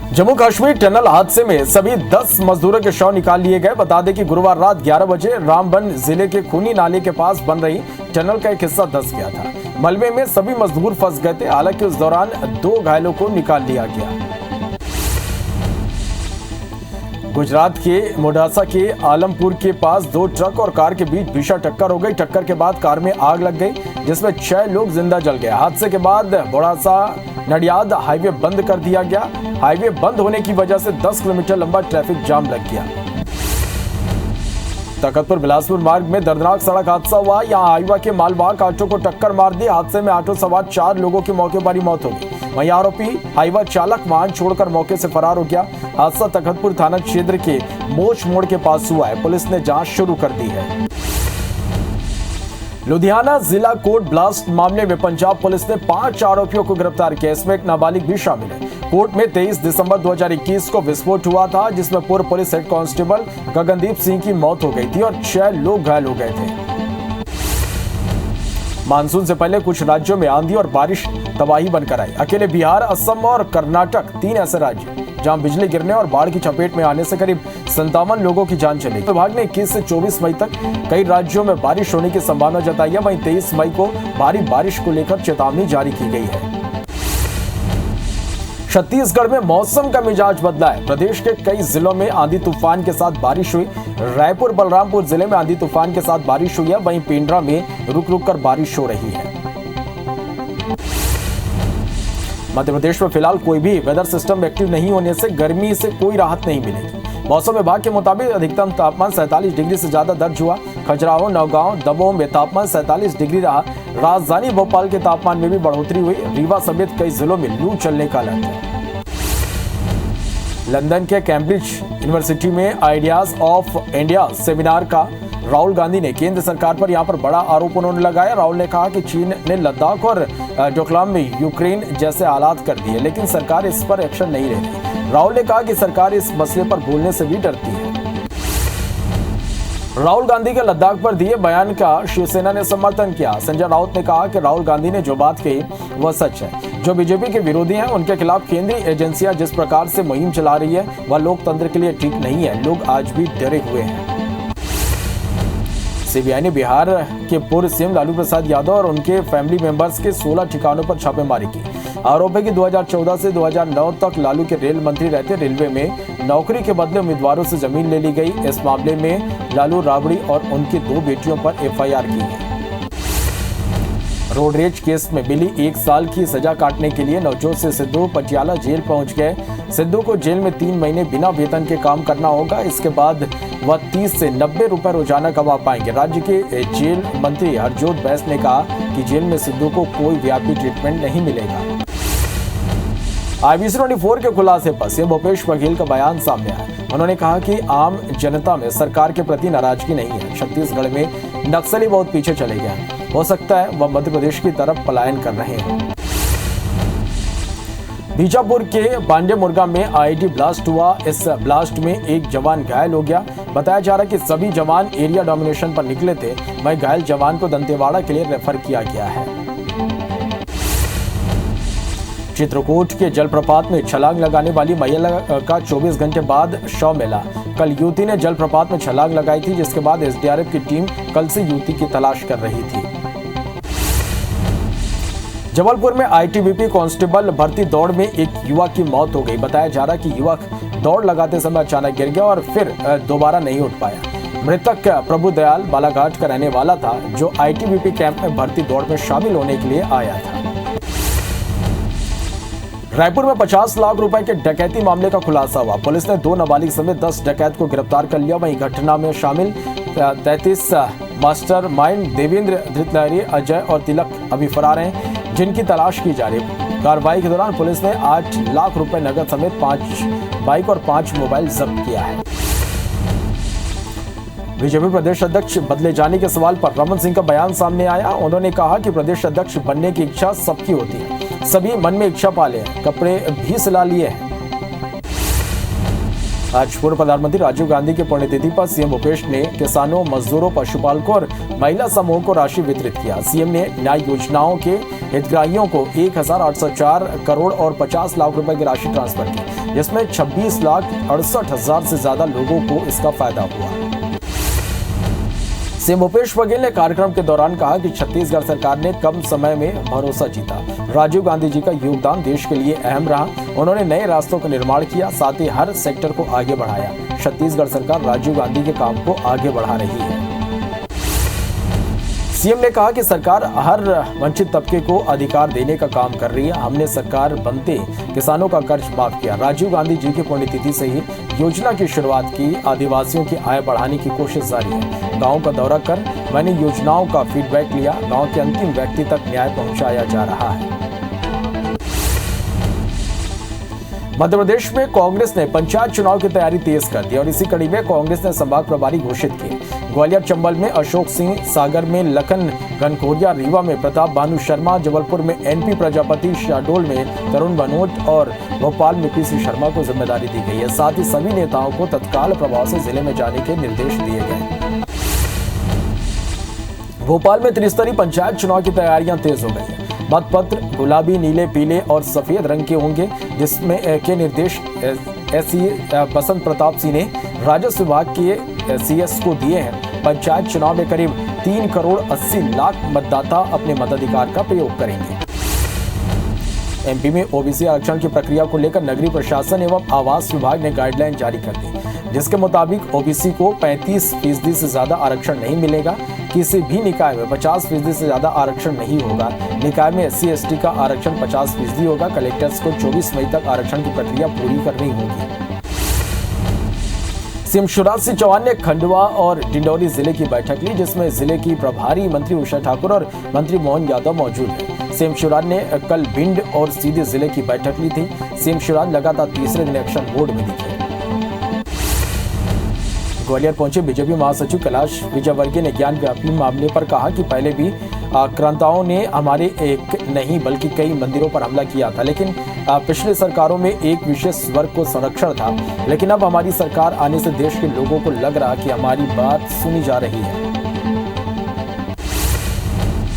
Jammu Kashmir tunnel हादसे में सभी 10 मजदूरों के शव निकाल लिए गए। बता दें कि गुरुवार रात 11 बजे रामबन जिले के खूनी नाले के पास बन रही टनल का एक हिस्सा धंस गया था। मलबे में सभी मजदूर फंस गए थे। हालांकि उस दौरान 2 घायलों को निकाल लिया गया। गुजरात के मोडासा के आलमपुर के पास 2 ट्रक और कार के बीच भीषण टक्कर हो गई। टक्कर के बाद कार में आग लग गई, जिसमें 6 लोग जिंदा जल गए। हादसे के बाद मोडासा नडियाद हाईवे बंद कर दिया गया। हाईवे बंद होने की वजह से 10 किलोमीटर लंबा ट्रैफिक जाम लग गया। तखतपुर बिलासपुर मार्ग में दर्दनाक सड़क हादसा हुआ। यहां हाईवा के मालवाहक ऑटो को टक्कर मार दी। हादसे में ऑटो सवार 4 लोगों की मौके पर ही मौत हो गई। वहीं आरोपी हाईवा चालक वाहन छोड़कर मौके से फरार हो गया। हादसा तखतपुर थाना क्षेत्र के मोच मोड़ के पास हुआ है। पुलिस ने जांच शुरू कर दी है। लुधियाना जिला कोर्ट ब्लास्ट मामले में पंजाब पुलिस ने 5 आरोपियों को गिरफ्तार किया। इसमें एक नाबालिग भी शामिल है। कोर्ट में 23 दिसंबर 2021 को विस्फोट हुआ था, जिसमें पूर्व police head constable Gagandeep Singh की मौत हो गई थी और 6 लोग घायल हो गए थे। मानसून से पहले कुछ राज्यों में आंधी और बारिश तबाही बनकर आई। अकेले बिहार, असम और कर्नाटक 3 ऐसे राज्य जहां बिजली गिरने और बाढ़ की चपेट में आने से करीब 57 लोगों की जान चली। विभाग ने 21 से 24 मई तक कई राज्यों में बारिश होने की संभावना जताई है। वहीं 23 मई को भारी बारिश को लेकर चेतावनी जारी की गई है। छत्तीसगढ़ में मौसम का मिजाज बदला है। प्रदेश के कई जिलों में आंधी तूफान के साथ बारिश हुई। रायपुर बलरामपुर जिले में आंधी तूफान के साथ बारिश हुई है। वहीं पेंड्रा में रुक रुक कर बारिश हो रही है। मध्य प्रदेश में फिलहाल कोई भी वेदर सिस्टम एक्टिव नहीं होने से गर्मी से कोई राहत नहीं मिलेगी। मौसम विभाग के मुताबिक अधिकतम तापमान 47 डिग्री से ज्यादा दर्ज हुआ। खजुराहो, नौगांव, दमोह में तापमान 47 डिग्री रहा। राजधानी भोपाल के तापमान में भी बढ़ोतरी हुई। रीवा समेत कई जिलों में लू चलने का अलर्ट है। लंदन के कैम्ब्रिज यूनिवर्सिटी में आइडियाज ऑफ इंडिया सेमिनार का राहुल गांधी ने केंद्र सरकार पर यहां पर बड़ा आरोप उन्होंने लगाया। राहुल ने कहा कि चीन ने लद्दाख और डोकलाम में यूक्रेन जैसे हालात कर दिए, लेकिन सरकार इस पर एक्शन नहीं ले रही। राहुल ने कहा कि सरकार इस मसले पर बोलने से भी डरती है। राहुल गांधी के लद्दाख पर दिए बयान का शिवसेना ने समर्थन किया। संजय राउत ने कहा कि राहुल गांधी ने जो बात कही वह सच है। जो बीजेपी के विरोधी हैं उनके खिलाफ केंद्रीय एजेंसियां जिस प्रकार से मुहिम चला रही है वह लोकतंत्र के लिए ठीक नहीं है। लोग आज भी डरे हुए हैं। सीबीआई ने बिहार के पूर्व सीएम लालू प्रसाद यादव और उनके फैमिली मेंबर्स के 16 ठिकानों पर छापेमारी की। आरोप है कि 2014 से 2009 तक लालू के रेल मंत्री रहते रेलवे में नौकरी के बदले उम्मीदवारों से जमीन ले ली गई। इस मामले में लालू राबड़ी और उनकी 2 बेटियों पर एफआईआर की है। रोड रेज केस में मिली 1 साल की सजा काटने के लिए नवजोत से सिद्धू पटियाला जेल पहुंच गए। सिद्धू को जेल में 3 महीने बिना वेतन के काम करना होगा। इसके बाद वह 30 से 90 रुपए रोजाना कमा पाएंगे। राज्य के जेल मंत्री हरजोत बैस ने कहा कि जेल में सिद्धू को कोई व्यापी ट्रीटमेंट नहीं मिलेगा। IBC 24 के खुलासे पर सीएम भूपेश बघेल का बयान सामने आया। उन्होंने कहा कि आम जनता में सरकार के प्रति नाराजगी नहीं है। छत्तीसगढ़ में नक्सली बहुत पीछे चले गए हैं। हो सकता है वह मध्य प्रदेश की तरफ पलायन कर रहे हैं। बीजापुर के बांडे मुर्गा में आईईडी ब्लास्ट हुआ। इस ब्लास्ट में एक जवान घायल हो गया। बताया जा रहा है कि सभी जवान एरिया डोमिनेशन पर निकले थे। वहीं घायल जवान को दंतेवाड़ा के लिए रेफर किया गया है। चित्रकूट के जलप्रपात में छलांग लगाने वाली महिला का 24 घंटे बाद शव मिला। कल युवती ने जलप्रपात में छलांग लगाई थी, जिसके बाद एसडीआरएफ की टीम कल से युवती की तलाश कर रही थी। जबलपुर में आईटीबीपी कांस्टेबल भर्ती दौड़ में एक युवक की मौत हो गई। बताया जा रहा है कि युवक दौड़ लगाते समय अचानक गिर गया और फिर दोबारा नहीं उठ पाया। मृतक प्रभुदयाल बालाघाट का रहने वाला था, जो आईटीबीपी कैंप में भर्ती दौड़ में शामिल होने के लिए आया था। रायपुर में 50 लाख रुपए के डकैती मामले का खुलासा हुआ। पुलिस ने 2 नाबालिग समेत 10 डकैत को गिरफ्तार कर लिया। वहीं घटना में शामिल 33 मास्टर माइंड देवेंद्र, धृतलहरी, अजय और तिलक अभी फरार हैं, जिनकी तलाश की जा रही है। कार्रवाई के दौरान पुलिस ने 8 लाख रुपए नकद समेत 5 बाइक और 5 मोबाइल जब्त किया है। बीजेपी प्रदेश अध्यक्ष बदले जाने के सवाल पर रमन सिंह का बयान सामने आया। उन्होंने कहा कि प्रदेश अध्यक्ष बनने की इच्छा सबकी होती है, सभी मन में इच्छा पाले हैं, कपड़े भी सिला लिए हैं। आज पूर्व प्रधानमंत्री राजीव गांधी की पुण्यतिथि पर सीएम भूपेश ने किसानों, मजदूरों, पशुपालकों और महिला समूह को राशि वितरित किया। सीएम ने न्याय योजनाओं के हितग्राहियों को 1804 करोड़ और 50 लाख रुपए की राशि ट्रांसफर की, जिसमें 26,68,000 से ज्यादा लोगों को इसका फायदा हुआ। सीएम भूपेश बघेल ने कार्यक्रम के दौरान कहा कि छत्तीसगढ़ सरकार ने कम समय में भरोसा जीता। राजीव गांधी जी का योगदान देश के लिए अहम रहा। उन्होंने नए रास्तों का निर्माण किया, साथ ही हर सेक्टर को आगे बढ़ाया। छत्तीसगढ़ सरकार राजीव गांधी के काम को आगे बढ़ा रही है। सीएम ने कहा कि सरकार हर वंचित तबके को अधिकार देने का काम कर रही है। हमने सरकार बनते किसानों का कर्ज माफ किया। राजीव गांधी जी की पुण्यतिथि से ही योजना की शुरुआत की। आदिवासियों की आय बढ़ाने की कोशिश जारी है। गांव का दौरा कर मैंने योजनाओं का फीडबैक लिया। गांव के अंतिम व्यक्ति तक न्याय पहुंचाया जा रहा है। मध्य प्रदेश में कांग्रेस ने पंचायत चुनाव की तैयारी तेज कर दी और इसी कड़ी में कांग्रेस ने संभाग प्रभारी घोषित किए। ग्वालियर चंबल में अशोक सिंह, सागर में लखन घनघोरिया, रीवा में प्रताप भानु शर्मा, जबलपुर में एनपी प्रजापति, शहडोल में तरुण भनोट और भोपाल में पीसी शर्मा को जिम्मेदारी दी गई है। साथ ही सभी नेताओं को तत्काल प्रभाव से जिले में जाने के निर्देश दिए गए। भोपाल में त्रिस्तरीय पंचायत चुनाव की तैयारियां तेज हो गई है। मतपत्र गुलाबी, नीले, पीले और सफेद रंग के होंगे, जिसमें के निर्देश एससी बसंत प्रताप सिंह ने राजस्व विभाग के सीएस को दिए हैं। पंचायत चुनाव में करीब 3 करोड़ 80 लाख मतदाता अपने मताधिकार का प्रयोग करेंगे। एमपी में ओबीसी आरक्षण की प्रक्रिया को लेकर नगरीय प्रशासन एवं आवास विभाग ने गाइडलाइन जारी कर दी, जिसके मुताबिक ओबीसी को 35% से ज्यादा आरक्षण नहीं मिलेगा। किसी भी निकाय में 50% से ज्यादा आरक्षण नहीं होगा। निकाय में SC ST का आरक्षण 50% होगा। कलेक्टर्स को 24 मई तक आरक्षण की प्रक्रिया पूरी करनी होगी। सीएम शिवराज सिंह चौहान ने खंडवा और डिंडौरी जिले की बैठक ली, जिसमें जिले की प्रभारी मंत्री उषा ठाकुर और मंत्री मोहन यादव मौजूद हैं। सीएम शिवराज ने कल भिंड और सीधी जिले की बैठक ली थी। सीएम शिवराज लगातार तीसरे दिन एक्शन मोड में दिखे। ग्वालियर पहुंचे बीजेपी महासचिव कैलाश विजयवर्गीय ने ज्ञान व्यापी मामले पर कहा कि पहले भी आक्रांताओं ने हमारे एक नहीं बल्कि कई मंदिरों पर हमला किया था, लेकिन पिछले सरकारों में एक विशेष वर्ग को संरक्षण था। लेकिन अब हमारी सरकार आने से देश के लोगों को लग रहा कि हमारी बात सुनी जा रही है।